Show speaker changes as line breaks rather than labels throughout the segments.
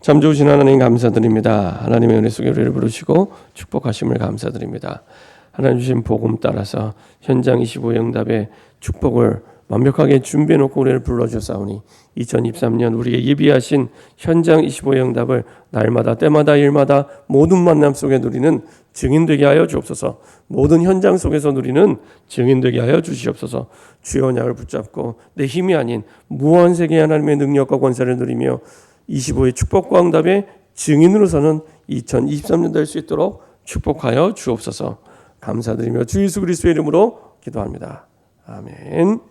참 좋으신 하나님 감사드립니다. 하나님의 은혜 속에 우리를 부르시고 축복하심을 감사드립니다. 하나님 주신 복음 따라서 현장 25영답의 축복을 완벽하게 준비해놓고 우리를 불러주사오니 2023년 우리에게 예비하신 현장 25영답을 날마다 때마다 일마다 모든 만남 속에 누리는 증인되게 하여 주옵소서. 모든 현장 속에서 누리는 증인되게 하여 주시옵소서. 주의 언약을 붙잡고 내 힘이 아닌 무한 세계의 하나님의 능력과 권세를 누리며 25의 축복과 응답의 증인으로서는 2023년 될 수 있도록 축복하여 주옵소서. 감사드리며 주 예수 그리스도의 이름으로 기도합니다. 아멘.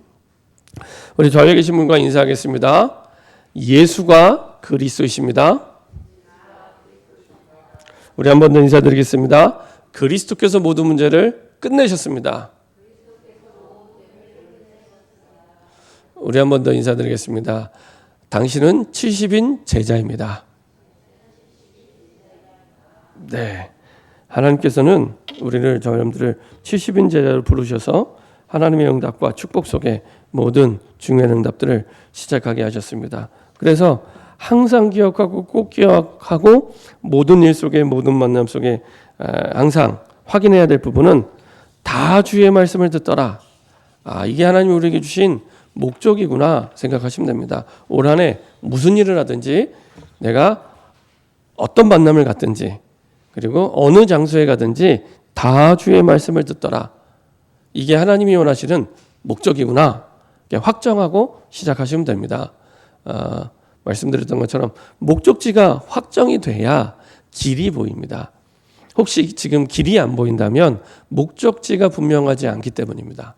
우리 좌우에 계신 분과 인사하겠습니다. 예수가 그리스도이십니다. 우리 한 번 더 인사드리겠습니다. 그리스도께서 모든 문제를 끝내셨습니다. 우리 한 번 더 인사드리겠습니다. 당신은 70인 제자입니다. 네, 하나님께서는 우리를 저 여러분들을 70인 제자로 부르셔서 하나님의 응답과 축복 속에 모든 중요한 응답들을 시작하게 하셨습니다. 그래서 항상 기억하고 꼭 기억하고 모든 일 속에 모든 만남 속에 항상 확인해야 될 부분은 다 주의 말씀을 듣더라. 이게 하나님이 우리에게 주신 목적이구나 생각하시면 됩니다. 올 한 해 무슨 일을 하든지 내가 어떤 만남을 갖든지 그리고 어느 장소에 가든지 다 주의 말씀을 듣더라. 이게 하나님이 원하시는 목적이구나. 확정하고 시작하시면 됩니다. 말씀드렸던 것처럼 목적지가 확정이 돼야 길이 보입니다. 혹시 지금 길이 안 보인다면 목적지가 분명하지 않기 때문입니다.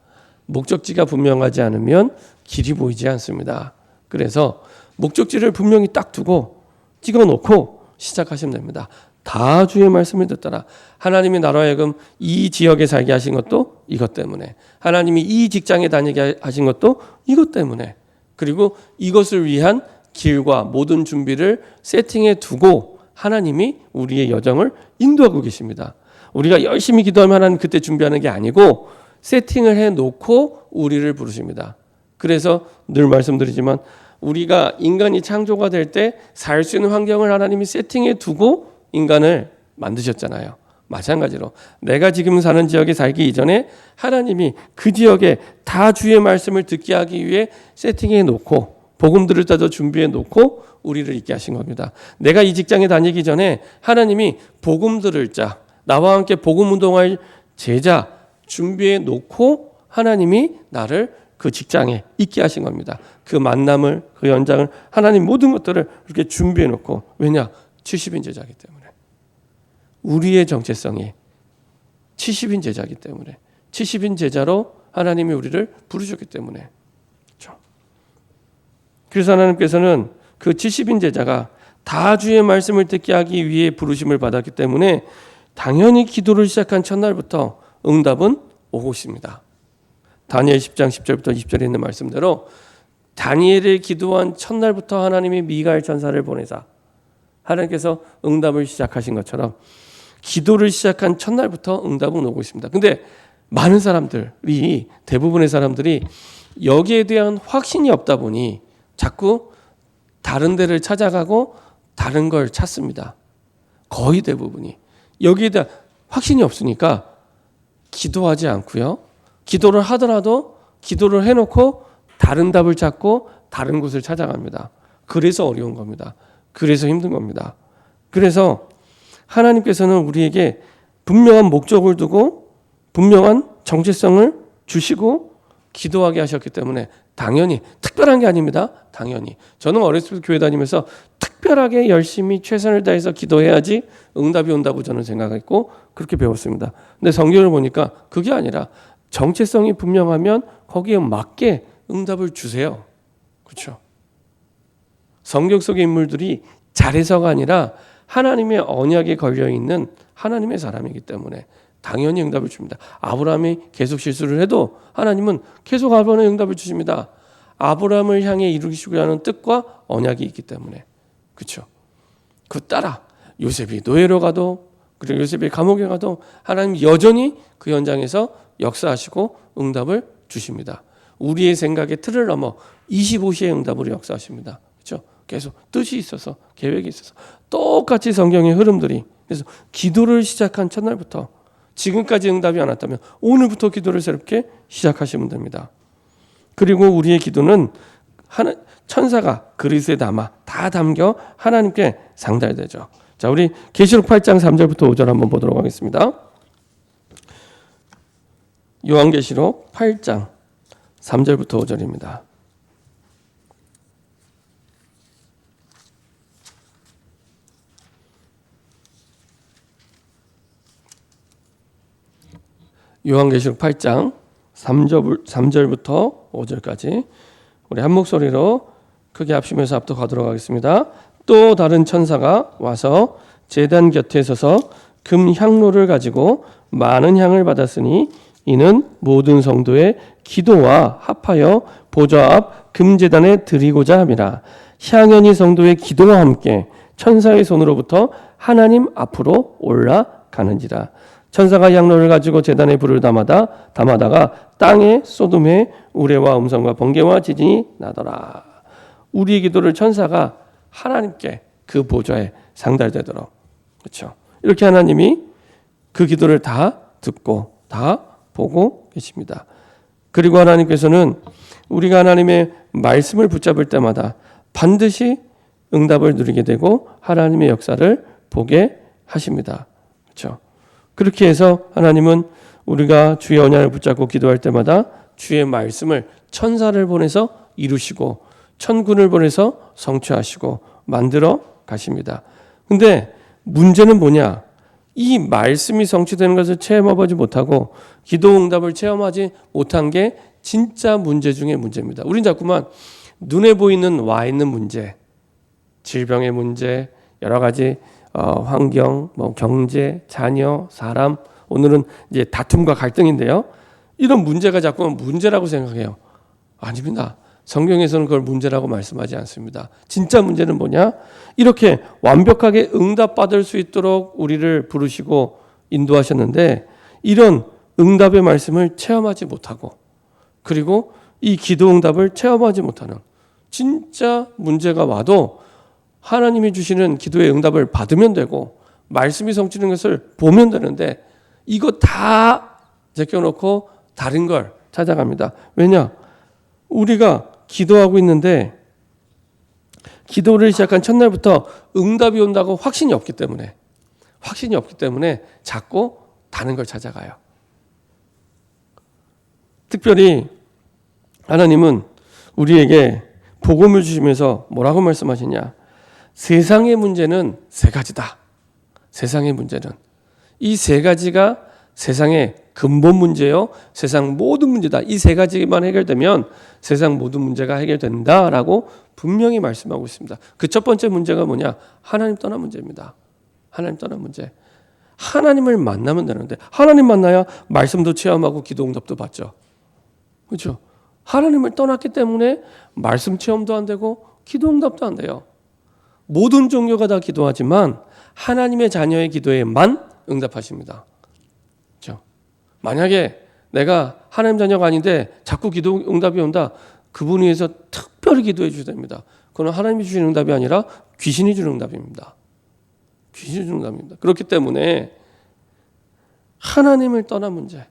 목적지가 분명하지 않으면 길이 보이지 않습니다. 그래서 목적지를 분명히 딱 두고 찍어놓고 시작하시면 됩니다. 다 주의 말씀을 듣더라. 하나님이 나로 하여금 이 지역에 살게 하신 것도 이것 때문에, 하나님이 이 직장에 다니게 하신 것도 이것 때문에, 그리고 이것을 위한 길과 모든 준비를 세팅해 두고 하나님이 우리의 여정을 인도하고 계십니다. 우리가 열심히 기도하면 하나님 그때 준비하는 게 아니고 세팅을 해놓고 우리를 부르십니다. 그래서 늘 말씀드리지만 우리가 인간이 창조가 될 때 살 수 있는 환경을 하나님이 세팅해 두고 인간을 만드셨잖아요. 마찬가지로 내가 지금 사는 지역에 살기 이전에 하나님이 그 지역에 다 주의 말씀을 듣게 하기 위해 세팅해 놓고 복음 들을 때도 준비해 놓고 우리를 있게 하신 겁니다. 내가 이 직장에 다니기 전에 하나님이 복음 들을 자, 나와 함께 복음 운동할 제자 준비해 놓고 하나님이 나를 그 직장에 있게 하신 겁니다. 그 만남을, 그 연장을 하나님 모든 것들을 이렇게 준비해 놓고, 왜냐? 70인 제자이기 때문에. 우리의 정체성이 70인 제자이기 때문에, 70인 제자로 하나님이 우리를 부르셨기 때문에. 그렇죠? 그래서 하나님께서는 그 70인 제자가 다 주의 말씀을 듣게 하기 위해 부르심을 받았기 때문에 당연히 기도를 시작한 첫날부터 응답은 오고 있습니다. 다니엘 10장 10절부터 20절에 있는 말씀대로 다니엘이 기도한 첫날부터 하나님이 미가엘 천사를 보내사 하나님께서 응답을 시작하신 것처럼 기도를 시작한 첫날부터 응답은 오고 있습니다. 근데 많은 사람들이, 대부분의 사람들이 여기에 대한 확신이 없다 보니 자꾸 다른 데를 찾아가고 다른 걸 찾습니다. 거의 대부분이. 여기에 대한 확신이 없으니까 기도하지 않고요. 기도를 하더라도 기도를 해놓고 다른 답을 찾고 다른 곳을 찾아갑니다. 그래서 어려운 겁니다. 그래서 힘든 겁니다. 그래서 하나님께서는 우리에게 분명한 목적을 두고 분명한 정체성을 주시고 기도하게 하셨기 때문에 당연히, 특별한 게 아닙니다. 당연히. 저는 어렸을 때 교회 다니면서 특별하게 열심히 최선을 다해서 기도해야지 응답이 온다고 저는 생각했고 그렇게 배웠습니다. 근데 성경을 보니까 그게 아니라 정체성이 분명하면 거기에 맞게 응답을 주세요. 그렇죠? 성경 속의 인물들이 잘해서가 아니라 하나님의 언약에 걸려있는 하나님의 사람이기 때문에 당연히 응답을 줍니다. 아브라함이 계속 실수를 해도 하나님은 계속 아브라함의 응답을 주십니다. 아브라함을 향해 이루시고자 하는 뜻과 언약이 있기 때문에. 그렇죠? 그 따라 요셉이 노예로 가도, 그리고 요셉이 감옥에 가도 하나님 여전히 그 현장에서 역사하시고 응답을 주십니다. 우리의 생각의 틀을 넘어 25시의 응답으로 역사하십니다. 그렇죠? 계속 뜻이 있어서 계획이 있어서 똑같이 성경의 흐름들이 그래서 기도를 시작한 첫날부터 지금까지 응답이 안 왔다면 오늘부터 기도를 새롭게 시작하시면 됩니다. 그리고 우리의 기도는 천사가 그릇에 담아 다 담겨 하나님께 상달되죠. 자, 우리 계시록 8장 3절부터 5절 한번 보도록 하겠습니다. 요한계시록 8장 3절부터 5절입니다. 요한계시록 8장 3절부터 5절까지 우리 한 목소리로 크게 합심해서 압독하도록 하겠습니다. 또 다른 천사가 와서 제단 곁에 서서 금 향로를 가지고 많은 향을 받았으니 이는 모든 성도의 기도와 합하여 보좌 앞 금제단에 드리고자 함이라. 향연이 성도의 기도와 함께 천사의 손으로부터 하나님 앞으로 올라가는지라. 천사가 향로를 가지고 제단에 불을 담아다가 땅에 소돔에 우레와 음성과 번개와 지진이 나더라. 우리의 기도를 천사가 하나님께 그 보좌에 상달되도록, 그렇죠? 이렇게 하나님이 그 기도를 다 듣고 다 보고 계십니다. 그리고 하나님께서는 우리가 하나님의 말씀을 붙잡을 때마다 반드시 응답을 누리게 되고 하나님의 역사를 보게 하십니다. 그렇죠? 그렇게 해서 하나님은 우리가 주의 언약을 붙잡고 기도할 때마다 주의 말씀을 천사를 보내서 이루시고 천군을 보내서 성취하시고 만들어 가십니다. 근데 문제는 뭐냐? 이 말씀이 성취되는 것을 체험해보지 못하고 기도 응답을 체험하지 못한 게 진짜 문제 중에 문제입니다. 우린 자꾸만 눈에 보이는 와 있는 문제, 질병의 문제, 여러 가지 환경, 경제, 자녀, 사람, 오늘은 이제 다툼과 갈등인데요. 이런 문제가 자꾸만 문제라고 생각해요. 아닙니다. 성경에서는 그걸 문제라고 말씀하지 않습니다. 진짜 문제는 뭐냐? 이렇게 완벽하게 응답받을 수 있도록 우리를 부르시고 인도하셨는데 이런 응답의 말씀을 체험하지 못하고 그리고 이 기도 응답을 체험하지 못하는 진짜 문제가 와도 하나님이 주시는 기도의 응답을 받으면 되고 말씀이 성취되는 것을 보면 되는데 이거 다 제껴놓고 다른 걸 찾아갑니다. 왜냐? 우리가 기도하고 있는데 기도를 시작한 첫날부터 응답이 온다고 확신이 없기 때문에 자꾸 다른 걸 찾아가요. 특별히 하나님은 우리에게 복음을 주시면서 뭐라고 말씀하시냐? 세상의 문제는 세 가지다. 세상의 문제는 이 세 가지가 세상의 근본 문제요. 세상 모든 문제다. 이 세 가지만 해결되면 세상 모든 문제가 해결된다라고 분명히 말씀하고 있습니다. 그 첫 번째 문제가 뭐냐? 하나님 떠난 문제입니다. 하나님 떠난 문제. 하나님을 만나면 되는데 하나님 만나야 말씀도 체험하고 기도 응답도 받죠. 그렇죠? 하나님을 떠났기 때문에 말씀 체험도 안 되고 기도 응답도 안 돼요. 모든 종교가 다 기도하지만 하나님의 자녀의 기도에만 응답하십니다. 그렇죠? 만약에 내가 하나님 자녀가 아닌데 자꾸 기도 응답이 온다. 그분을 위해서 특별히 기도해 주셔야 됩니다. 그건 하나님이 주시는 응답이 아니라 귀신이 주는 응답입니다. 귀신이 주는 응답입니다. 그렇기 때문에 하나님을 떠난 문제.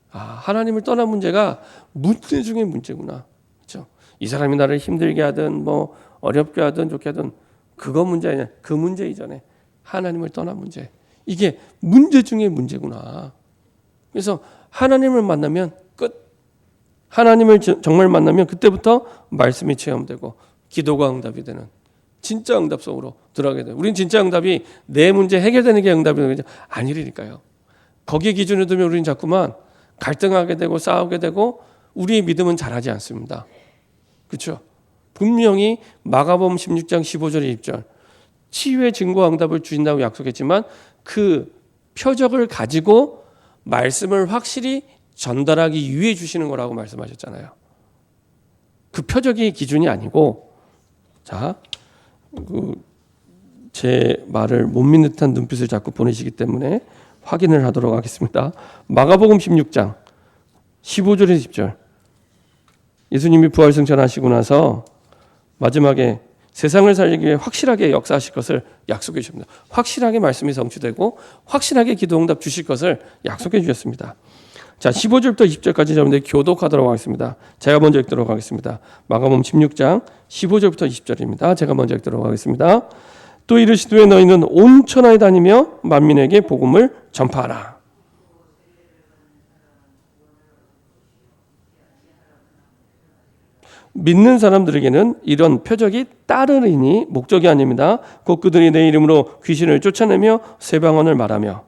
하나님을 떠난 문제가 문제 중에 문제구나. 그렇죠? 이 사람이 나를 힘들게 하든 뭐 어렵게 하든 좋게 하든 그거 문제 아니야. 그 문제 이전에 하나님을 떠난 문제. 이게 문제 중에 문제구나. 그래서 하나님을 만나면 끝. 하나님을 정말 만나면 그때부터 말씀이 체험되고 기도가 응답이 되는 진짜 응답 속으로 들어가게 돼요. 우린 진짜 응답이 내 문제 해결되는 게 응답이 아니라니까요. 거기에 기준을 두면 우리는 자꾸만 갈등하게 되고 싸우게 되고 우리의 믿음은 자라지 않습니다. 그렇죠? 분명히 마가복음 16장 15절 20절 치유의 증거와 응답을 주신다고 약속했지만 그 표적을 가지고 말씀을 확실히 전달하기 위해 주시는 거라고 말씀하셨잖아요. 그 표적이 기준이 아니고 자, 제 말을 못 믿는 듯한 눈빛을 자꾸 보내시기 때문에 확인을 하도록 하겠습니다. 마가복음 16장 15절에서 10절 예수님이 부활승천하시고 나서 마지막에 세상을 살리기 위해 확실하게 역사하실 것을 약속해 주십니다. 확실하게 말씀이 성취되고 확실하게 기도 응답 주실 것을 약속해 주셨습니다. 자, 15절부터 20절까지 여러분들 교독하도록 하겠습니다. 제가 먼저 읽도록 하겠습니다. 마가복음 16장 15절부터 20절입니다. 제가 먼저 읽도록 하겠습니다. 또 이르시되 너희는 온 천하에 다니며 만민에게 복음을 전파하라. 믿는 사람들에게는 이런 표적이 따르리니 목적이 아닙니다. 곧 그들이 내 이름으로 귀신을 쫓아내며 새 방언을 말하며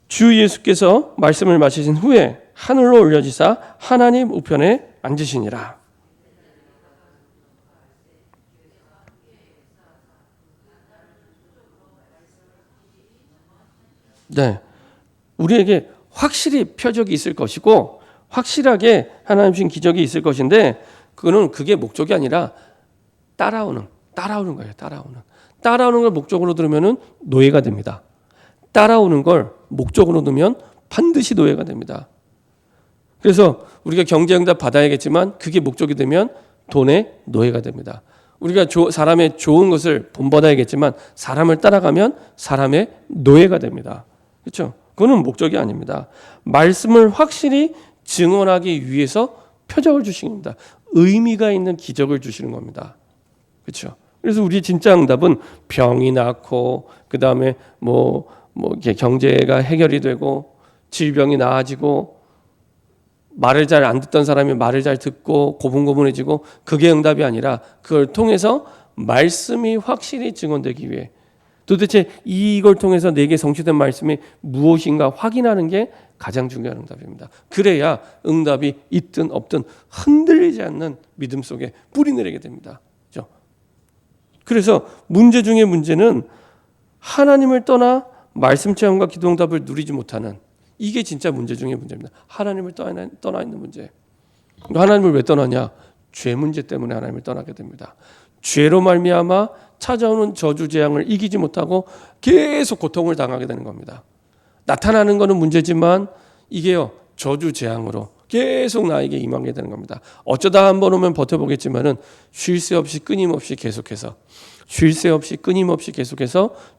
주 예수께서 말씀을 마치신 후에 하늘로 올려지사 하나님 우편에 앉으시니라. 네, 우리에게 확실히 표적이 있을 것이고 확실하게 하나님 주신 기적이 있을 것인데 그게 목적이 아니라 따라오는 거예요. 따라오는 걸 목적으로 들으면은 노예가 됩니다. 따라오는 걸 목적으로 두면 반드시 노예가 됩니다. 그래서 우리가 경제응답 받아야겠지만 그게 목적이 되면 돈의 노예가 됩니다. 우리가 사람의 좋은 것을 본받아야겠지만 사람을 따라가면 사람의 노예가 됩니다. 그렇죠? 그거는 목적이 아닙니다. 말씀을 확실히 증언하기 위해서 표적을 주신 겁니다. 의미가 있는 기적을 주시는 겁니다. 그렇죠? 그래서 우리 진짜 응답은 병이 낫고 그 다음에 이렇게 경제가 해결이 되고 질병이 나아지고 말을 잘 안 듣던 사람이 말을 잘 듣고 고분고분해지고 그게 응답이 아니라 그걸 통해서 말씀이 확실히 증언되기 위해 도대체 이걸 통해서 내게 성취된 말씀이 무엇인가 확인하는 게 가장 중요한 응답입니다. 그래야 응답이 있든 없든 흔들리지 않는 믿음 속에 뿌리 내리게 됩니다. 그렇죠? 그래서 문제 중에 문제는 하나님을 떠나 말씀 체험과 기도 응답을 누리지 못하는 이게 진짜 문제 중에 문제입니다. 하나님을 떠나 있는 문제. 하나님을 왜 떠나냐? 죄 문제 때문에 하나님을 떠나게 됩니다. 죄로 말미암아 찾아오는 저주 재앙을 이기지 못하고 계속 고통을 당하게 되는 겁니다. 나타나는 것은 문제지만 이게요 저주 재앙으로 계속 나에게 임하게 되는 겁니다. 어쩌다 한 번 오면 버텨보겠지만은 쉴 새 없이 끊임없이 계속해서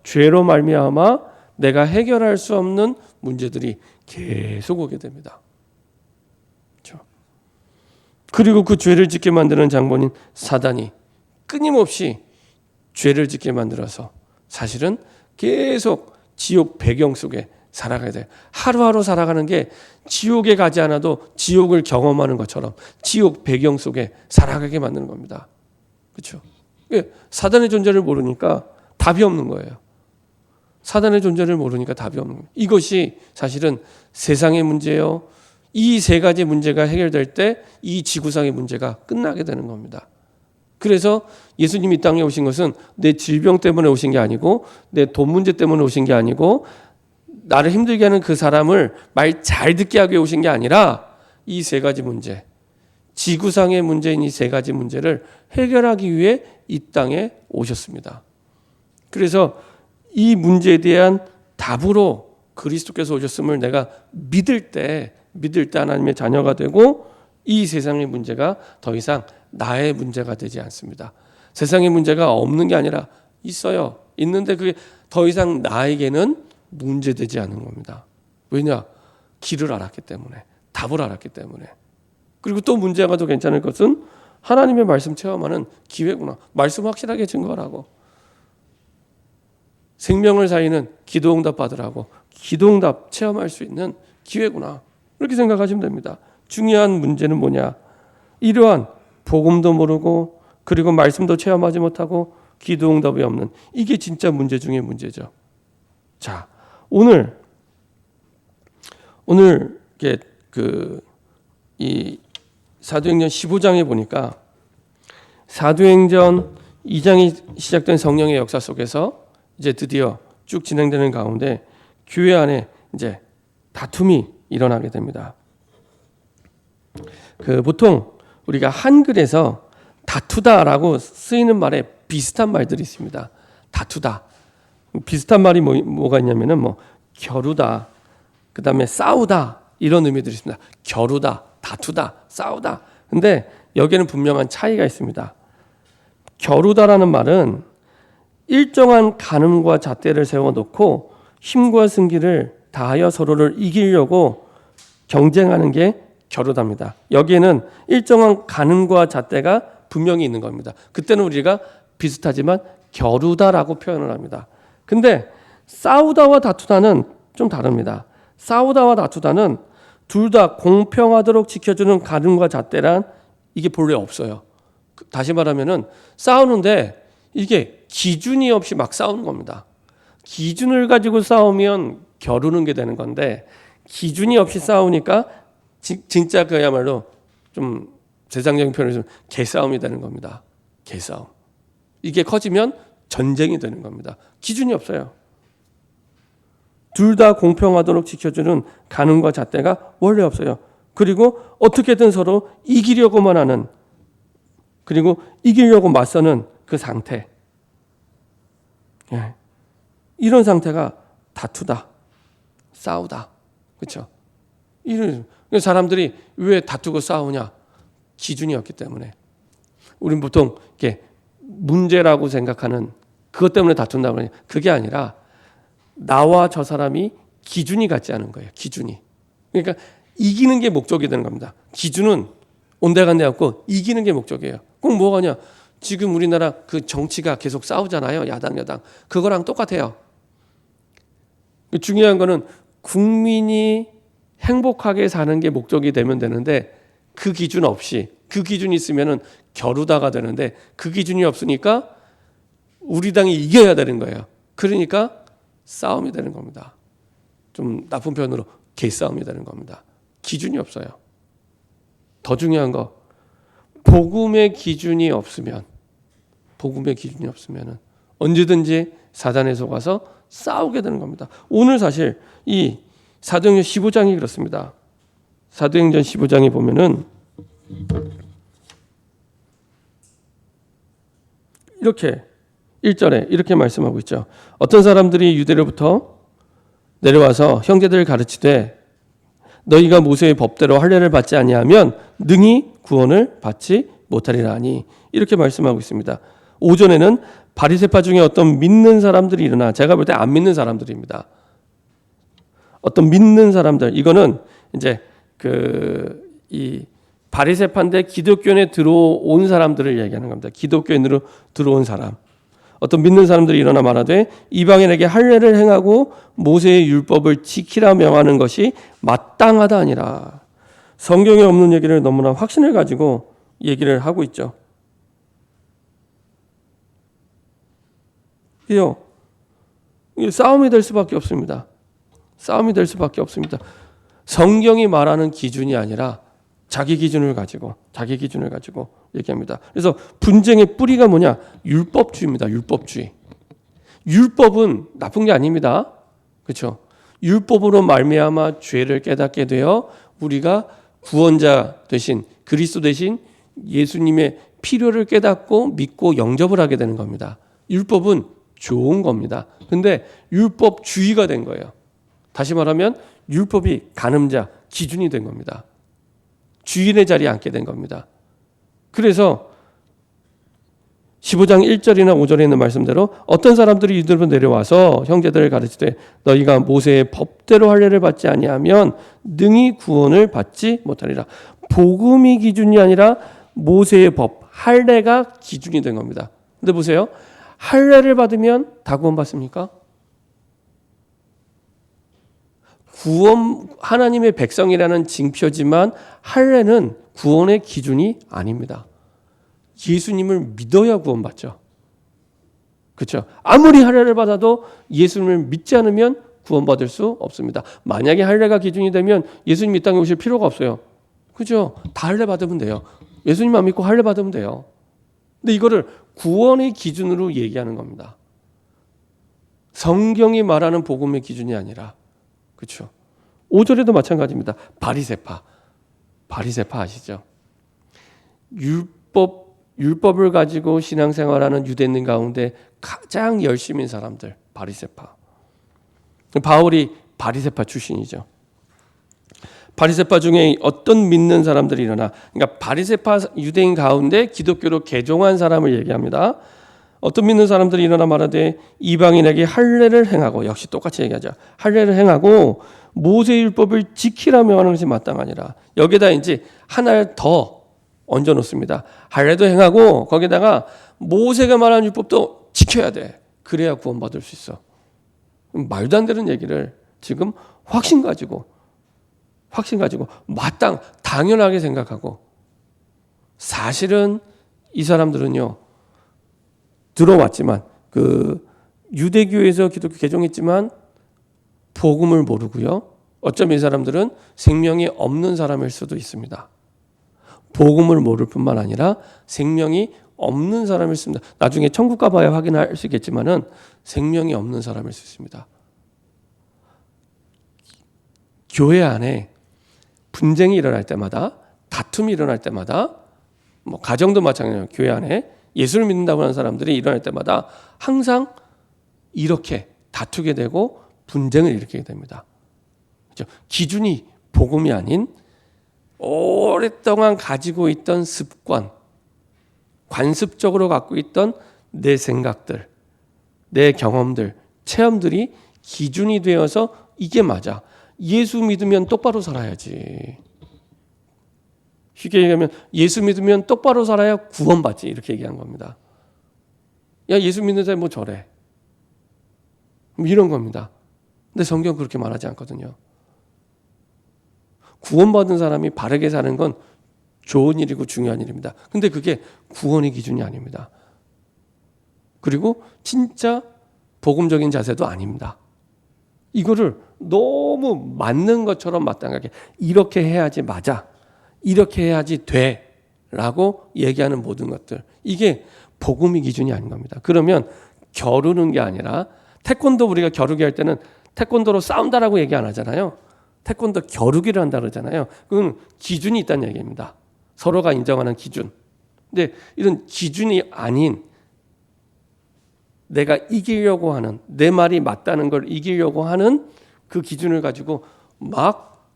죄로 말미암아 내가 해결할 수 없는 문제들이 계속 오게 됩니다. 그렇죠? 그리고 그 죄를 짓게 만드는 장본인 사단이 끊임없이 죄를 짓게 만들어서 사실은 계속 지옥 배경 속에 살아가야 돼요. 하루하루 살아가는 게 지옥에 가지 않아도 지옥을 경험하는 것처럼 지옥 배경 속에 살아가게 만드는 겁니다. 그렇죠? 사단의 존재를 모르니까 답이 없는 거예요. 사단의 존재를 모르니까 답이 없는 거예요. 이것이 사실은 세상의 문제예요. 이 세 가지 문제가 해결될 때 이 지구상의 문제가 끝나게 되는 겁니다. 그래서 예수님이 이 땅에 오신 것은 내 질병 때문에 오신 게 아니고 내 돈 문제 때문에 오신 게 아니고 나를 힘들게 하는 그 사람을 말 잘 듣게 하기 위해 오신 게 아니라 이 세 가지 문제, 지구상의 문제인 이 세 가지 문제를 해결하기 위해 이 땅에 오셨습니다. 그래서 이 문제에 대한 답으로 그리스도께서 오셨음을 내가 믿을 때 하나님의 자녀가 되고 이 세상의 문제가 더 이상 나의 문제가 되지 않습니다. 세상의 문제가 없는 게 아니라 있어요. 있는데 그게 더 이상 나에게는 문제되지 않는 겁니다. 왜냐? 길을 알았기 때문에, 답을 알았기 때문에. 그리고 또 문제가 더 괜찮을 것은 하나님의 말씀 체험하는 기회구나. 말씀 확실하게 증거하라고. 생명을 살리는 기도응답 받으라고. 기도응답 체험할 수 있는 기회구나. 이렇게 생각하시면 됩니다. 중요한 문제는 뭐냐? 이러한 복음도 모르고 그리고 말씀도 체험하지 못하고 기도응답이 없는 이게 진짜 문제 중에 문제죠. 자, 오늘 이 사도행전 15장에 보니까 사도행전 2장이 시작된 성령의 역사 속에서 이제 드디어 쭉 진행되는 가운데 교회 안에 이제 다툼이 일어나게 됩니다. 보통 우리가 한글에서 다투다라고 쓰이는 말에 비슷한 말들이 있습니다. 다투다. 비슷한 말이 뭐가 있냐면은 겨루다, 그 다음에 싸우다 이런 의미들이 있습니다. 겨루다, 다투다, 싸우다. 근데 여기에는 분명한 차이가 있습니다. 겨루다라는 말은 일정한 가늠과 잣대를 세워놓고 힘과 승기를 다하여 서로를 이기려고 경쟁하는 게 겨루다입니다. 여기에는 일정한 가늠과 잣대가 분명히 있는 겁니다. 그때는 우리가 비슷하지만 겨루다라고 표현을 합니다. 근데 싸우다와 다투다는 좀 다릅니다. 싸우다와 다투다는 둘 다 공평하도록 지켜주는 가늠과 잣대란 이게 본래 없어요. 다시 말하면은 싸우는데 이게 기준이 없이 막 싸우는 겁니다. 기준을 가지고 싸우면 겨루는 게 되는 건데 기준이 없이 싸우니까 진짜 그야말로 좀 세상적인 표현으로 개싸움이 되는 겁니다. 개싸움. 이게 커지면 전쟁이 되는 겁니다. 기준이 없어요. 둘 다 공평하도록 지켜주는 가늠과 잣대가 원래 없어요. 그리고 어떻게든 서로 이기려고만 하는, 그리고 이기려고 맞서는 그 상태. 예. 이런 상태가 다투다, 싸우다. 그렇죠? 이런 사람들이 왜 다투고 싸우냐? 기준이 없기 때문에. 우린 보통 이렇게 문제라고 생각하는 그것 때문에 다툰다고 그러냐? 그게 아니라 나와 저 사람이 기준이 같지 않은 거예요. 기준이. 그러니까 이기는 게 목적이 되는 겁니다. 기준은 온데간데 없고 이기는 게 목적이에요. 꼭 뭐가냐? 지금 우리나라 그 정치가 계속 싸우잖아요. 야당 여당. 그거랑 똑같아요. 중요한 거는 국민이 행복하게 사는 게 목적이 되면 되는데 그 기준 없이, 그 기준이 있으면은 겨루다가 되는데 그 기준이 없으니까 우리 당이 이겨야 되는 거예요. 그러니까 싸움이 되는 겁니다. 좀 나쁜 표현으로 개싸움이 되는 겁니다. 기준이 없어요. 더 중요한 거, 복음의 기준이 없으면 언제든지 사단에 속아서 싸우게 되는 겁니다. 오늘 사실 이 사도행전 15장이 그렇습니다. 사도행전 15장에 보면은 이렇게 1절에 이렇게 말씀하고 있죠. 어떤 사람들이 유대로부터 내려와서 형제들을 가르치되 너희가 모세의 법대로 할례를 받지 아니하면 능히 구원을 받지 못하리라 하니, 이렇게 말씀하고 있습니다. 오전에는 바리새파 중에 어떤 믿는 사람들이 일어나, 제가 볼 때 안 믿는 사람들입니다. 어떤 믿는 사람들, 이거는 이제 이 바리새파인데 기독교에 들어온 사람들을 얘기하는 겁니다. 기독교인으로 들어온 사람. 어떤 믿는 사람들이 일어나 말하되 이방인에게 할례를 행하고 모세의 율법을 지키라 명하는 것이 마땅하다 아니라, 성경에 없는 얘기를 너무나 확신을 가지고 얘기를 하고 있죠. 이요, 싸움이 될 수밖에 없습니다. 싸움이 될 수밖에 없습니다. 성경이 말하는 기준이 아니라 자기 기준을 가지고 얘기합니다. 그래서 분쟁의 뿌리가 뭐냐? 율법주의입니다. 율법주의. 율법은 나쁜 게 아닙니다. 그렇죠? 율법으로 말미암아 죄를 깨닫게 되어 우리가 구원자 대신, 그리스도 대신 예수님의 필요를 깨닫고 믿고 영접을 하게 되는 겁니다. 율법은 좋은 겁니다. 근데 율법주의가 된 거예요. 다시 말하면 율법이 가늠자, 기준이 된 겁니다. 주인의 자리에 앉게 된 겁니다. 그래서 15장 1절이나 5절에 있는 말씀대로 어떤 사람들이 유대로 내려와서 형제들을 가르치되 너희가 모세의 법대로 할례를 받지 아니하면 능히 구원을 받지 못하리라. 복음이 기준이 아니라 모세의 법, 할례가 기준이 된 겁니다. 근데 보세요. 할례를 받으면 다 구원받습니까? 구원, 하나님의 백성이라는 징표지만 할례는 구원의 기준이 아닙니다. 예수님을 믿어야 구원받죠. 그렇죠? 아무리 할례를 받아도 예수님을 믿지 않으면 구원받을 수 없습니다. 만약에 할례가 기준이 되면 예수님 이 땅에 오실 필요가 없어요. 그죠? 다 할례 받으면 돼요. 예수님 안 믿고 할례 받으면 돼요. 근데 이거를 구원의 기준으로 얘기하는 겁니다. 성경이 말하는 복음의 기준이 아니라. 그렇죠? 5절에도 마찬가지입니다. 바리새파 아시죠? 율법을 가지고 신앙생활하는 유대인들 가운데 가장 열심인 사람들, 바리새파. 바울이 바리새파 출신이죠. 바리새파 중에 어떤 믿는 사람들이 일어나, 그러니까 바리새파 유대인 가운데 기독교로 개종한 사람을 얘기합니다. 어떤 믿는 사람들이 일어나 말하되 이방인에게 할례를 행하고, 역시 똑같이 얘기하죠. 할례를 행하고 모세율법을 지키라 명하는 것이 마땅하니라. 여기다 이제 하나를 더 얹어 놓습니다. 할례도 행하고 거기다가 모세가 말한 율법도 지켜야 돼. 그래야 구원받을 수 있어. 말도 안 되는 얘기를 지금 확신 가지고 당연하게 생각하고, 사실은 이 사람들은요, 들어왔지만 유대교에서 기독교 개종했지만 복음을 모르고요. 어쩌면 이 사람들은 생명이 없는 사람일 수도 있습니다. 복음을 모를 뿐만 아니라 생명이 없는 사람일 수 있습니다. 나중에 천국 가봐야 확인할 수 있겠지만은 생명이 없는 사람일 수 있습니다. 교회 안에 분쟁이 일어날 때마다, 다툼이 일어날 때마다, 뭐 가정도 마찬가지예요. 교회 안에 예수를 믿는다고 하는 사람들이 일어날 때마다 항상 이렇게 다투게 되고 분쟁을 일으키게 됩니다. 그렇죠? 기준이 복음이 아닌 오랫동안 가지고 있던 습관, 관습적으로 갖고 있던 내 생각들, 내 경험들, 체험들이 기준이 되어서 이게 맞아. 예수 믿으면 똑바로 살아야지. 쉽게 얘기하면 예수 믿으면 똑바로 살아야 구원받지, 이렇게 얘기한 겁니다. 야, 예수 믿는 사람이 뭐 저래, 이런 겁니다. 근데 성경은 그렇게 말하지 않거든요. 구원받은 사람이 바르게 사는 건 좋은 일이고 중요한 일입니다. 근데 그게 구원의 기준이 아닙니다. 그리고 진짜 복음적인 자세도 아닙니다. 이거를 너무 맞는 것처럼 마땅하게 이렇게 해야지 맞아, 이렇게 해야지 돼 라고 얘기하는 모든 것들, 이게 복음의 기준이 아닌 겁니다. 그러면 겨루는 게 아니라, 태권도 우리가 겨루기 할 때는 태권도로 싸운다라고 얘기 안 하잖아요. 태권도 겨루기를 한다 그러잖아요. 그건 기준이 있다는 얘기입니다. 서로가 인정하는 기준. 근데 이런 기준이 아닌, 내가 이기려고 하는, 내 말이 맞다는 걸 이기려고 하는 그 기준을 가지고 막,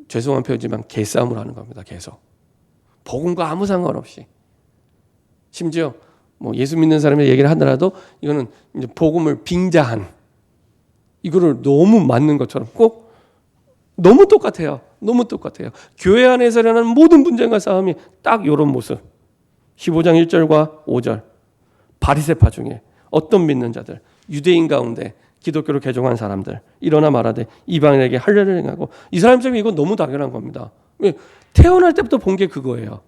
죄송한 표현이지만 개싸움을 하는 겁니다. 계속. 복음과 아무 상관없이. 심지어 뭐 예수 믿는 사람의 얘기를 하더라도 이거는 이제 복음을 빙자한, 이거를 너무 맞는 것처럼 꼭 너무 똑같아요. 너무 똑같아요. 교회 안에서 일어나는 모든 분쟁과 싸움이 딱 이런 모습. 15장 1절과 5절. 바리새파 중에 어떤 믿는 자들, 유대인 가운데 기독교로 개종한 사람들 일어나 말하되 이방인에게 할례를 행하고, 이 사람들이 이건 너무 당연한 겁니다. 태어날 때부터 본 게 그거예요.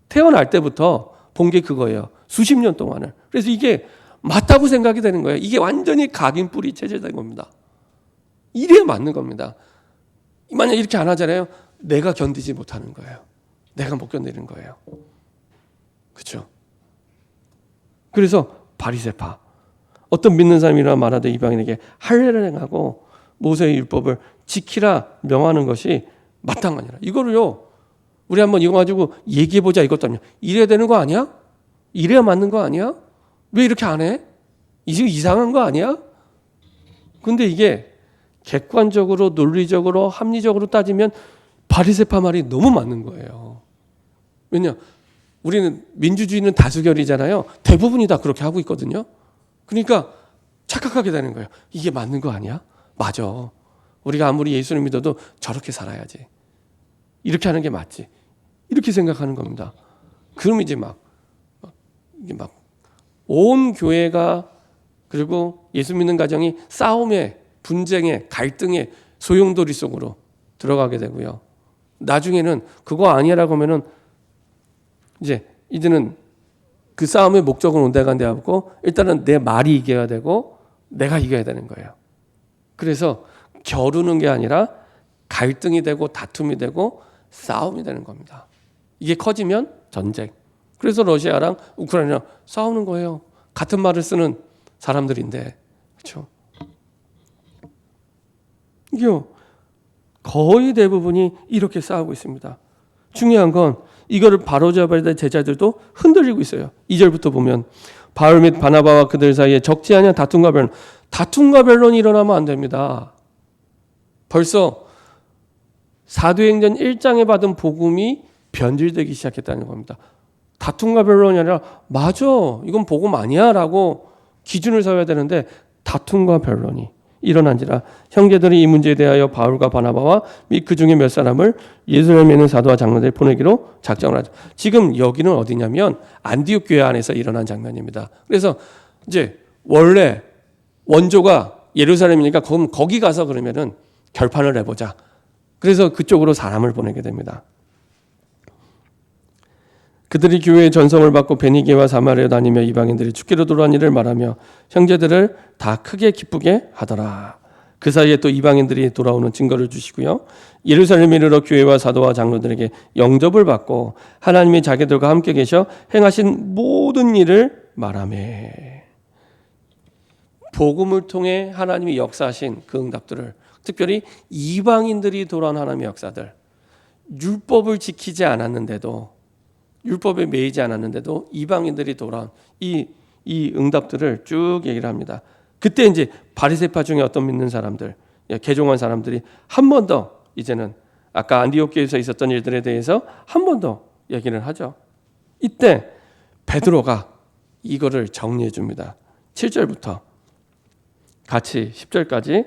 태어날 때부터 본 게 그거예요. 수십 년 동안을. 그래서 이게 맞다고 생각이 되는 거예요. 이게 완전히 각인뿌리 체제된 겁니다. 이래야 맞는 겁니다. 만약 이렇게 안 하잖아요. 내가 견디지 못하는 거예요. 내가 못 견디는 거예요. 그렇죠? 그래서 바리새파, 어떤 믿는 사람이라 말하되 이방인에게 할례를 행하고 모세의 율법을 지키라 명하는 것이 마땅하니라. 이거를요, 우리 한번 이거 가지고 얘기해보자, 이것도 아니야. 이래야 되는 거 아니야? 이래야 맞는 거 아니야? 왜 이렇게 안 해? 이게 이상한 거 아니야? 근데 이게 객관적으로, 논리적으로, 합리적으로 따지면 바리새파 말이 너무 맞는 거예요. 왜냐? 우리는 민주주의는 다수결이잖아요. 대부분이 다 그렇게 하고 있거든요. 그러니까 착각하게 되는 거예요. 이게 맞는 거 아니야? 맞아. 우리가 아무리 예수를 믿어도 저렇게 살아야지. 이렇게 하는 게 맞지. 이렇게 생각하는 겁니다. 그럼 이제 이게 온 교회가, 그리고 예수 믿는 가정이 싸움에, 분쟁에, 갈등에, 소용돌이 속으로 들어가게 되고요. 나중에는 그거 아니라고 하면은 이제는 그 싸움의 목적은 온데간 되었고, 일단은 내 말이 이겨야 되고 내가 이겨야 되는 거예요. 그래서 겨루는 게 아니라 갈등이 되고 다툼이 되고 싸움이 되는 겁니다. 이게 커지면 전쟁. 그래서 러시아랑 우크라이나랑 싸우는 거예요. 같은 말을 쓰는 사람들인데, 그렇죠? 이게요, 거의 대부분이 이렇게 싸우고 있습니다. 중요한 건 이거를 바로잡아야 될 제자들도 흔들리고 있어요. 2절부터 보면 바울 및 바나바와 그들 사이에 적지 않은 다툼과 변론이 일어나면 안 됩니다. 벌써 사도행전 1장에 받은 복음이 변질되기 시작했다는 겁니다. 다툼과 변론이 아니라 맞아, 이건 복음 아니야 라고 기준을 세워야 되는데 다툼과 변론이 일어난지라 형제들이 이 문제에 대하여 바울과 바나바와 및 그 중에 몇 사람을 예루살렘에 있는 사도와 장로들이 보내기로 작정을 하죠. 지금 여기는 어디냐면 안디옥 교회 안에서 일어난 장면입니다. 그래서 이제 원래 원조가 예루살렘이니까 거기 가서 그러면은 결판을 내보자. 그래서 그쪽으로 사람을 보내게 됩니다. 그들이 교회의 전성을 받고 베니게와 사마리아 다니며 이방인들이 주께로 돌아온 일을 말하며 형제들을 다 크게 기쁘게 하더라. 그 사이에 또 이방인들이 돌아오는 증거를 주시고요. 예루살렘에 이르러 교회와 사도와 장로들에게 영접을 받고 하나님이 자기들과 함께 계셔 행하신 모든 일을 말하며 복음을 통해 하나님이 역사하신 그 응답들을 특별히 이방인들이 돌아온 하나님의 역사들 율법을 지키지 않았는데도 율법에 매이지 않았는데도 이방인들이 돌아온 이 응답들을 쭉 얘기를 합니다. 그때 이제 바리새파 중에 어떤 믿는 사람들, 개종한 사람들이 한 번 더 이제는 아까 안디옥 교회에서 있었던 일들에 대해서 한 번 더 얘기를 하죠. 이때 베드로가 이거를 정리해 줍니다. 7절부터 같이 10절까지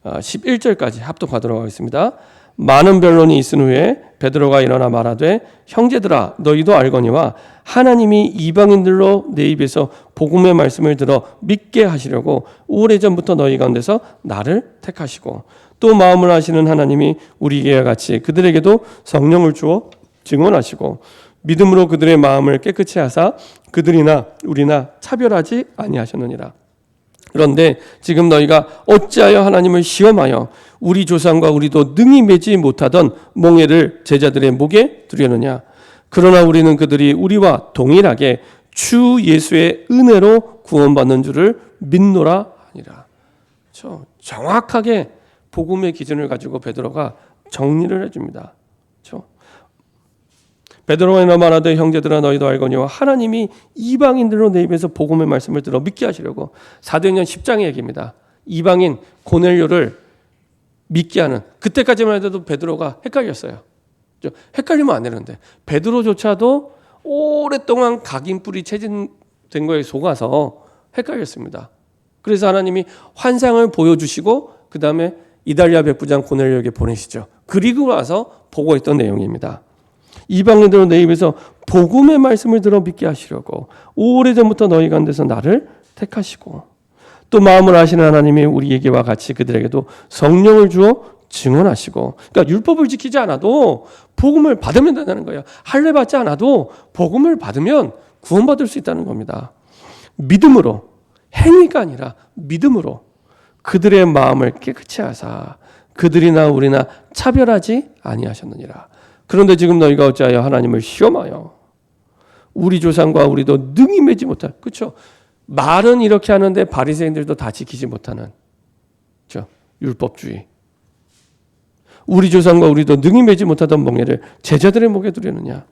11절까지 합독하도록 하겠습니다. 많은 변론이 있은 후에 베드로가 일어나 말하되 형제들아 너희도 알거니와 하나님이 이방인들로 내 입에서 복음의 말씀을 들어 믿게 하시려고 오래전부터 너희 가운데서 나를 택하시고 또 마음을 아시는 하나님이 우리에게 같이 그들에게도 성령을 주어 증언하시고 믿음으로 그들의 마음을 깨끗이 하사 그들이나 우리나 차별하지 아니하셨느니라. 그런데 지금 너희가 어찌하여 하나님을 시험하여 우리 조상과 우리도 능히 매지 못하던 몽해를 제자들의 목에 두려느냐. 그러나 우리는 그들이 우리와 동일하게 주 예수의 은혜로 구원받는 줄을 믿노라 하니라. 그렇죠? 정확하게 복음의 기준을 가지고 베드로가 정리를 해줍니다. 그렇죠? 베드로가 이나 말하되 형제들아 너희도 알거니와 하나님이 이방인들로 내 입에서 복음의 말씀을 들어 믿게 하시려고 사도행전 10장의 얘기입니다. 이방인 고넬료를 믿게 하는 그때까지만 해도 베드로가 헷갈렸어요. 헷갈리면 안 되는데 베드로조차도 오랫동안 각인뿔이 체진된 거에 속아서 헷갈렸습니다. 그래서 하나님이 환상을 보여주시고 그 다음에 이달리아 백부장 고넬료에게 보내시죠. 그리고 와서 보고했던 내용입니다. 이방인들로 내 입에서 복음의 말씀을 들어 믿게 하시려고 오래전부터 너희 가운데서 나를 택하시고 또 마음을 아시는 하나님이 우리에게와 같이 그들에게도 성령을 주어 증언하시고 그러니까 율법을 지키지 않아도 복음을 받으면 된다는 거예요. 할례 받지 않아도 복음을 받으면 구원받을 수 있다는 겁니다. 믿음으로 행위가 아니라 믿음으로 그들의 마음을 깨끗이 하사 그들이나 우리나 차별하지 아니하셨느니라. 그런데 지금 너희가 어찌하여 하나님을 시험하여 우리 조상과 우리도 능히 매지 못할 그렇죠? 말은 이렇게 하는데 바리새인들도 다 지키지 못하는 그렇죠? 율법주의. 우리 조상과 우리도 능히 매지 못하던 멍에를 제자들의 목에 두려느냐.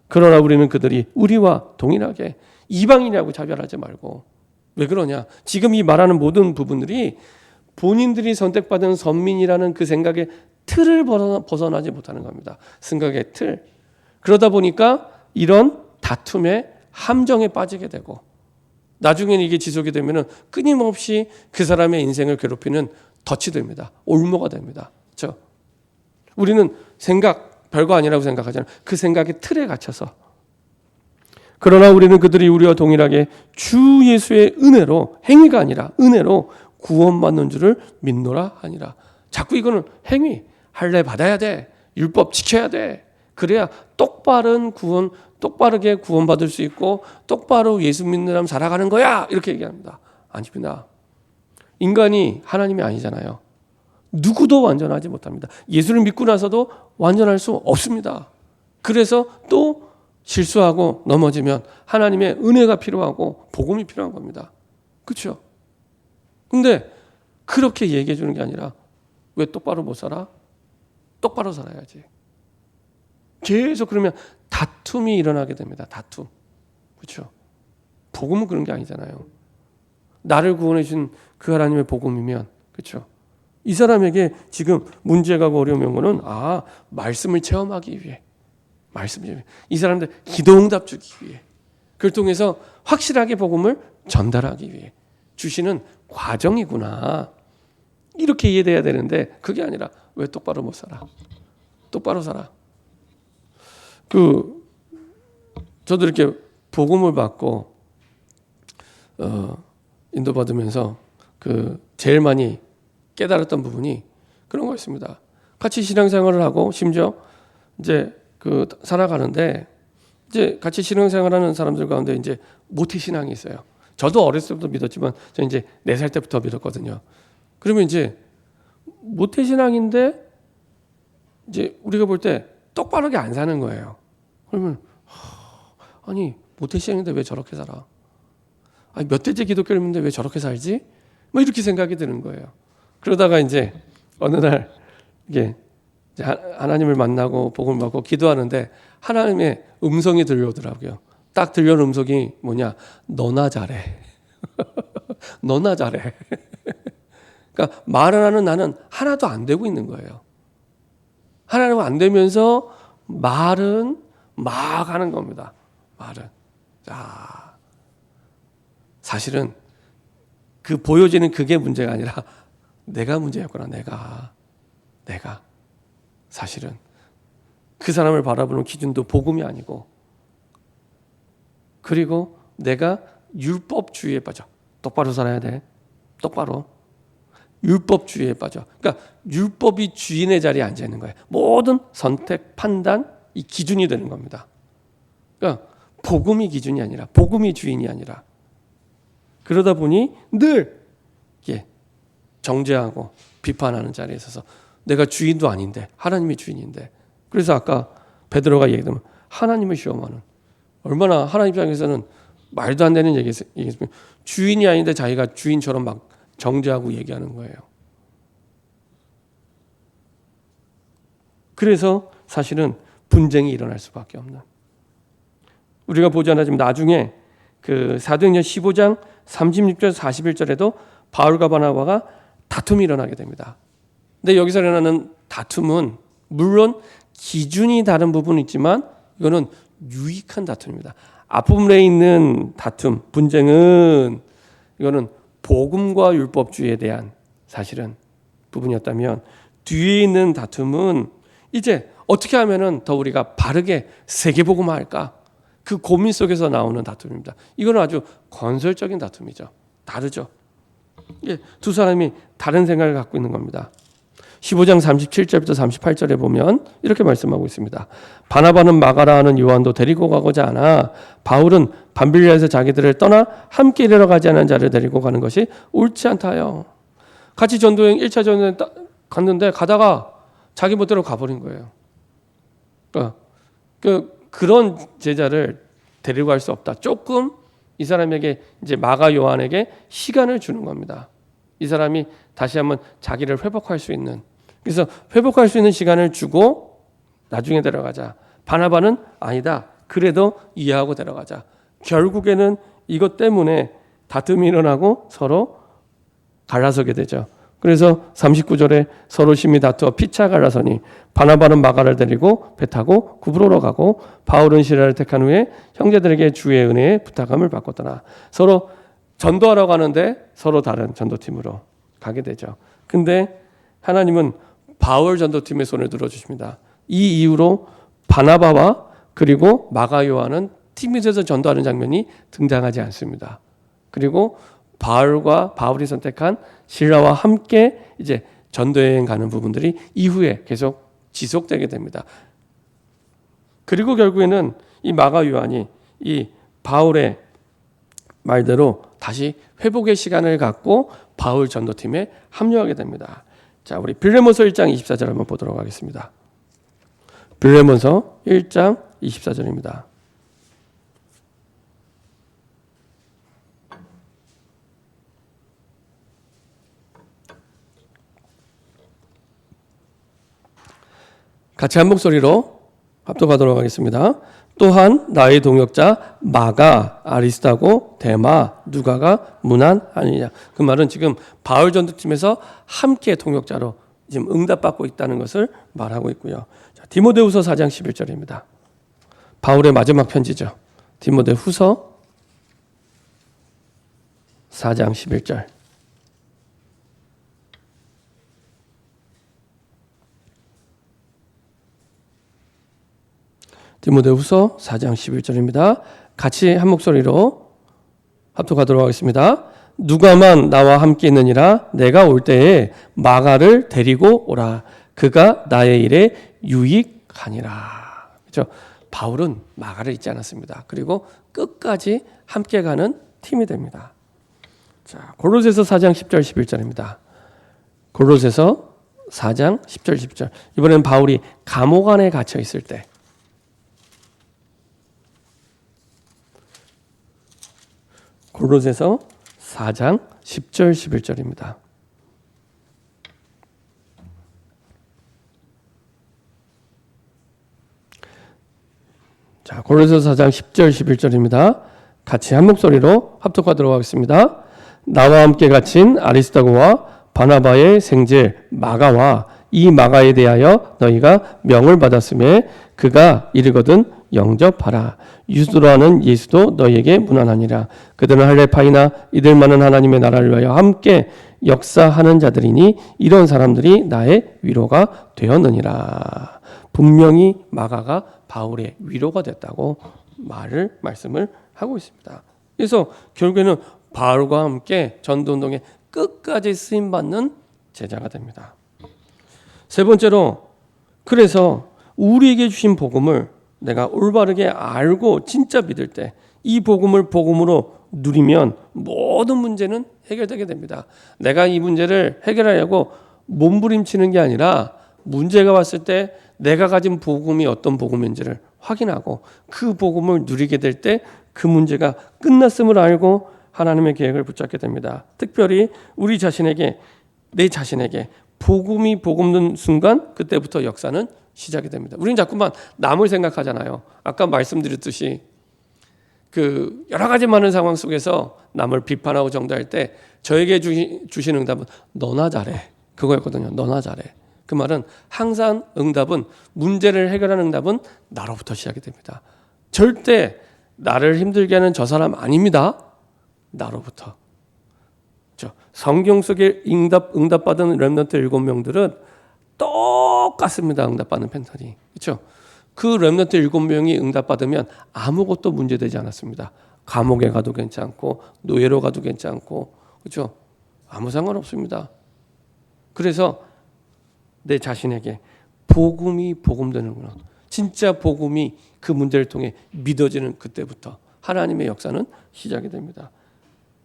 그러나 우리는 그들이 우리와 동일하게 이방인이라고 차별하지 말고 왜 그러냐. 지금 이 말하는 모든 부분들이 본인들이 선택받은 선민이라는 그 생각의 틀을 벗어나지 못하는 겁니다. 생각의 틀. 그러다 보니까 이런 다툼의 함정에 빠지게 되고 나중에는 이게 지속이 되면 끊임없이 그 사람의 인생을 괴롭히는 덫이 됩니다. 올무가 됩니다. 그렇죠? 우리는 생각 별거 아니라고 생각하잖아요. 그 생각의 틀에 갇혀서. 그러나 우리는 그들이 우리와 동일하게 주 예수의 은혜로 행위가 아니라 은혜로 구원받는 줄을 믿노라 하니라. 자꾸 이거는 행위. 할례 받아야 돼. 율법 지켜야 돼. 그래야 똑바르게 구원받을 수 있고 똑바로 예수 믿는 사람 살아가는 거야. 이렇게 얘기합니다. 아닙니다. 인간이 하나님이 아니잖아요. 누구도 완전하지 못합니다. 예수를 믿고 나서도 완전할 수 없습니다. 그래서 또 실수하고 넘어지면 하나님의 은혜가 필요하고 복음이 필요한 겁니다. 그렇죠? 근데 그렇게 얘기해 주는 게 아니라 왜 똑바로 못 살아? 똑바로 살아야지. 계속 그러면 다툼이 일어나게 됩니다. 다툼. 그렇죠? 복음은 그런 게 아니잖아요. 나를 구원해 준 그 하나님의 복음이면 그렇죠? 이 사람에게 지금 문제가 어려운 거는 말씀을 체험하기 위해, 이 사람들 기도응답 주기 위해, 그걸 통해서 확실하게 복음을 전달하기 위해 주시는 과정이구나, 이렇게 이해돼야 되는데, 그게 아니라 왜 똑바로 못 살아? 똑바로 살아. 저도 이렇게 복음을 받고 인도받으면서 제일 많이 깨달았던 부분이 그런 거였습니다. 같이 신앙생활을 하고 심지어 이제 살아가는데, 이제 같이 신앙생활하는 사람들 가운데 이제 모태신앙이 있어요. 저도 어렸을 때부터 믿었지만 저 이제 4살 때부터 믿었거든요. 그러면 이제 모태신앙인데 이제 우리가 볼 때 똑바르게 안 사는 거예요. 그러면 아니 모태신앙인데 왜 저렇게 살아? 아니 몇 대째 기독교인인데 왜 저렇게 살지? 뭐 이렇게 생각이 드는 거예요. 그러다가 이제 어느 날 이게 하나님을 만나고 복음을 받고 기도하는데 하나님의 음성이 들려오더라고요. 딱 들려오는 음성이 뭐냐? 너나 잘해. 너나 잘해. 그러니까 말을 하는 나는 하나도 안 되고 있는 거예요. 하나는 안 되면서 말은 막 하는 겁니다. 말은. 자, 사실은 보여지는 그게 문제가 아니라 내가 문제였구나. 내가 사실은 그 사람을 바라보는 기준도 복음이 아니고, 그리고 내가 율법주의에 빠져. 똑바로 살아야 돼. 똑바로. 율법주의에 빠져. 그러니까 율법이 주인의 자리에 앉아 있는 거예요. 모든 선택, 판단, 이 기준이 되는 겁니다. 그러니까 복음이 기준이 아니라, 복음이 주인이 아니라, 그러다 보니 늘 정죄하고 비판하는 자리에 있어서 내가 주인도 아닌데 하나님이 주인인데, 그래서 아까 베드로가 얘기하면 하나님을 시험하는, 얼마나 하나님 입장에서는 말도 안 되는 얘기했으면 주인이 아닌데 자기가 주인처럼 막 정죄하고 얘기하는 거예요. 그래서 사실은 분쟁이 일어날 수밖에 없는, 우리가 보지 않았지만 나중에 사도행전 15장 36절 41절에도 바울과 바나바가 다툼이 일어나게 됩니다. 근데 여기서 일어나는 다툼은 물론 기준이 다른 부분이 있지만 이거는 유익한 다툼입니다. 앞부분에 있는 다툼, 분쟁은 이거는 복음과 율법주의에 대한 사실은 부분이었다면, 뒤에 있는 다툼은 이제 어떻게 하면은 더 우리가 바르게 세계복음화할까, 그 고민 속에서 나오는 다툼입니다. 이거는 아주 건설적인 다툼이죠. 다르죠. 두 사람이 다른 생각을 갖고 있는 겁니다. 15장 37절부터 38절에 보면 이렇게 말씀하고 있습니다. 바나바는 마가라 하는 요한도 데리고 가고자 하나 바울은 밤빌리아에서 자기들을 떠나 함께 일하러 가지 않은 자를 데리고 가는 것이 옳지 않다요. 같이 전도여행 1차 전도여행 갔는데 가다가 자기 멋대로 가버린 거예요. 그런 제자를 데리고 갈 수 없다. 조금 이 사람에게, 이제 마가 요한에게 시간을 주는 겁니다. 이 사람이 다시 한번 자기를 회복할 수 있는, 그래서 회복할 수 있는 시간을 주고 나중에 데려가자. 바나바는 아니다, 그래도 이해하고 데려가자. 결국에는 이것 때문에 다툼이 일어나고 서로 갈라서게 되죠. 그래서 39절에 서로 심히 다투어 피차 갈라서니 바나바는 마가를 데리고 배 타고 구브로로 가고 바울은 시라를 택한 후에 형제들에게 주의 은혜에 부탁함을 받고 떠나, 서로 전도하러 가는데 서로 다른 전도팀으로 가게 되죠. 근데 하나님은 바울 전도팀의 손을 들어주십니다. 이 이후로 바나바와 그리고 마가 요한은 팀이 돼서 전도하는 장면이 등장하지 않습니다. 그리고 바울이 선택한 실라와 함께 이제 전도여행 가는 부분들이 이후에 계속 지속되게 됩니다. 그리고 결국에는 이 마가 요한이 이 바울의 말대로 다시 회복의 시간을 갖고 바울 전도팀에 합류하게 됩니다. 자, 우리 빌레몬서 1장 24절 한번 보도록 하겠습니다. 빌레몬서 1장 24절입니다. 같이 한 목소리로 합독하도록 하겠습니다. 또한 나의 동역자 마가, 아리스타고, 데마, 누가가 문안하느냐. 그 말은 지금 바울 전도팀에서 함께 동역자로 지금 응답받고 있다는 것을 말하고 있고요. 자, 디모데후서 4장 11절입니다. 바울의 마지막 편지죠. 디모데후서 4장 11절. 디모데후서 4장 11절입니다. 같이 한 목소리로 합독하도록 하겠습니다. 누가만 나와 함께 있느니라 내가 올 때에 마가를 데리고 오라. 그가 나의 일에 유익하니라. 그렇죠? 바울은 마가를 잊지 않았습니다. 그리고 끝까지 함께 가는 팀이 됩니다. 자, 골로새서 4장 10절 11절입니다. 골로새서 4장 10절 10절. 이번에는 바울이 감옥 안에 갇혀 있을 때 골로새서 4장 10절 11절입니다. 자, 골로새서 4장 10절 11절입니다. 같이 한 목소리로 합독하도록 하겠습니다. 나와 함께 갇힌 아리스다고와 바나바의 생제 마가와 이 마가에 대하여 너희가 명을 받았음에 그가 이르거든 영접하라. 유스도라는 예수도 너희에게 문안하니라. 그들은 할레파이나 이들만은 하나님의 나라를 위하여 함께 역사하는 자들이니 이런 사람들이 나의 위로가 되었느니라. 분명히 마가가 바울의 위로가 됐다고 말씀을 하고 있습니다. 그래서 결국에는 바울과 함께 전도운동에 끝까지 쓰임받는 제자가 됩니다. 세 번째로, 그래서 우리에게 주신 복음을 내가 올바르게 알고 진짜 믿을 때 이 복음을 복음으로 누리면 모든 문제는 해결되게 됩니다. 내가 이 문제를 해결하려고 몸부림치는 게 아니라 문제가 왔을 때 내가 가진 복음이 어떤 복음인지를 확인하고 그 복음을 누리게 될 때 그 문제가 끝났음을 알고 하나님의 계획을 붙잡게 됩니다. 특별히 우리 자신에게, 내 자신에게 복음이 복음된 순간 그때부터 역사는 시작이 됩니다. 우리는 자꾸만 남을 생각하잖아요. 아까 말씀드렸듯이 그 여러 가지 많은 상황 속에서 남을 비판하고 정죄할 때 저에게 주신 응답은 너나 잘해. 그거였거든요. 너나 잘해. 그 말은 항상 응답은, 문제를 해결하는 응답은 나로부터 시작이 됩니다. 절대 나를 힘들게 하는 저 사람 아닙니다. 나로부터. 성경 속에 응답받은 렘넌트 7명들은 똑같습니다. 응답받는 패턴이. 그렇죠? 그 렘넌트 7명이 응답받으면 아무것도 문제되지 않았습니다. 감옥에 가도 괜찮고 노예로 가도 괜찮고, 그렇죠? 아무 상관없습니다. 그래서 내 자신에게 복음이 복음되는구나. 진짜 복음이 그 문제를 통해 믿어지는 그때부터 하나님의 역사는 시작이 됩니다.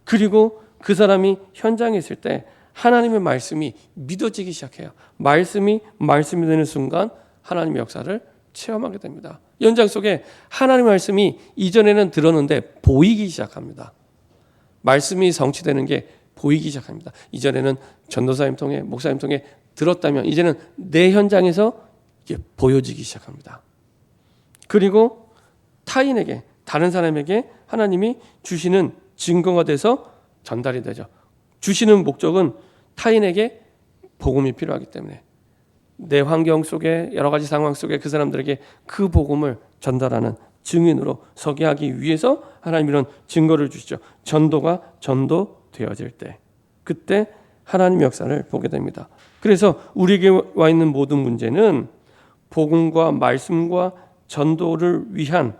그리고 그 사람이 현장에 있을 때 하나님의 말씀이 믿어지기 시작해요. 말씀이 되는 순간 하나님의 역사를 체험하게 됩니다. 연장 속에 하나님의 말씀이 이전에는 들었는데 보이기 시작합니다. 말씀이 성취되는 게 보이기 시작합니다. 이전에는 전도사님 통해, 목사님 통해 들었다면 이제는 내 현장에서 이게 보여지기 시작합니다. 그리고 타인에게, 다른 사람에게 하나님이 주시는 증거가 돼서 전달이 되죠. 주시는 목적은 타인에게 복음이 필요하기 때문에 내 환경 속에, 여러 가지 상황 속에 그 사람들에게 그 복음을 전달하는 증인으로 서게 하기 위해서 하나님 이런 증거를 주시죠. 전도가 전도되어질 때, 그때 하나님의 역사를 보게 됩니다. 그래서 우리에게 와 있는 모든 문제는 복음과 말씀과 전도를 위한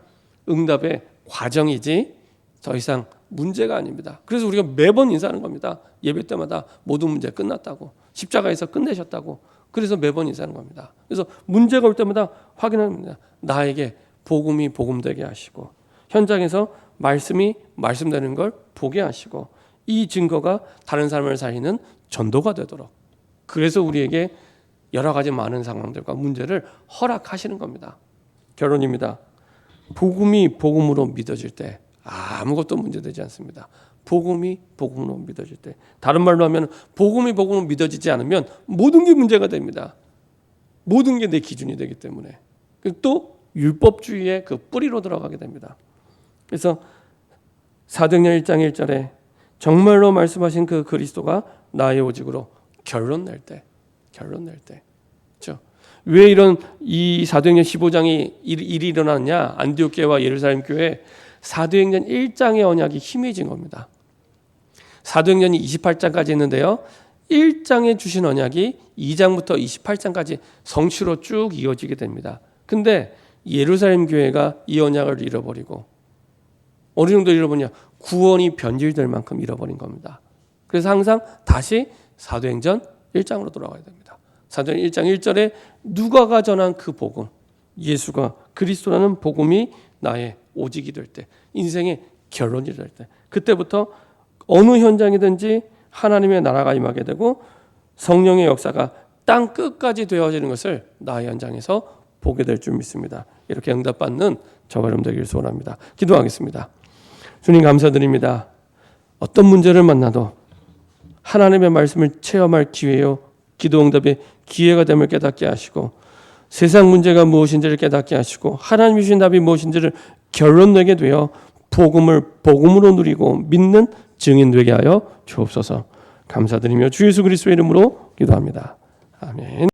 응답의 과정이지 더 이상 문제가 아닙니다. 그래서 우리가 매번 인사하는 겁니다. 예배 때마다 모든 문제 끝났다고, 십자가에서 끝내셨다고. 그래서 매번 인사하는 겁니다. 그래서 문제가 올 때마다 확인합니다. 나에게 복음이 복음되게 하시고 현장에서 말씀이 말씀되는 걸 보게 하시고 이 증거가 다른 사람을 살리는 전도가 되도록, 그래서 우리에게 여러 가지 많은 상황들과 문제를 허락하시는 겁니다. 결론입니다. 복음이 복음으로 믿어질 때 아무것도 문제되지 않습니다. 복음이 복음으로 믿어질 때, 다른 말로 하면 복음이 복음으로 믿어지지 않으면 모든 게 문제가 됩니다. 모든 게 내 기준이 되기 때문에. 또 율법주의의 그 뿌리로 들어가게 됩니다. 그래서 사도행전 1장 1절에 정말로 말씀하신 그 그리스도가 나의 오직으로 결론 낼 때, 그렇죠? 왜 이런 이 사도행전 15장이 일이 일어났냐? 안디옥 교회와 예루살렘 교회 사도행전 1장의 언약이 힘해진 겁니다. 사도행전이 28장까지 있는데요. 1장에 주신 언약이 2장부터 28장까지 성취로 쭉 이어지게 됩니다. 근데 예루살렘 교회가 이 언약을 잃어버리고 어느 정도 잃어버리냐? 구원이 변질될 만큼 잃어버린 겁니다. 그래서 항상 다시 사도행전 1장으로 돌아가야 됩니다. 사도행전 1장 1절에 누가가 전한 그 복음, 예수가 그리스도라는 복음이 나의 오직이 될 때, 인생의 결론이 될 때, 그때부터 어느 현장이든지 하나님의 나라가 임하게 되고 성령의 역사가 땅 끝까지 되어지는 것을 나의 현장에서 보게 될 줄 믿습니다. 이렇게 응답받는 저와 여러분 되기를 소원합니다. 기도하겠습니다. 주님 감사드립니다. 어떤 문제를 만나도 하나님의 말씀을 체험할 기회요, 기도 응답의 기회가 됨을 깨닫게 하시고 세상 문제가 무엇인지를 깨닫게 하시고 하나님이 주신 답이 무엇인지를 결론내게 되어 복음으로 누리고 믿는 증인 되게 하여 주옵소서. 감사드리며 주 예수 그리스도의 이름으로 기도합니다. 아멘.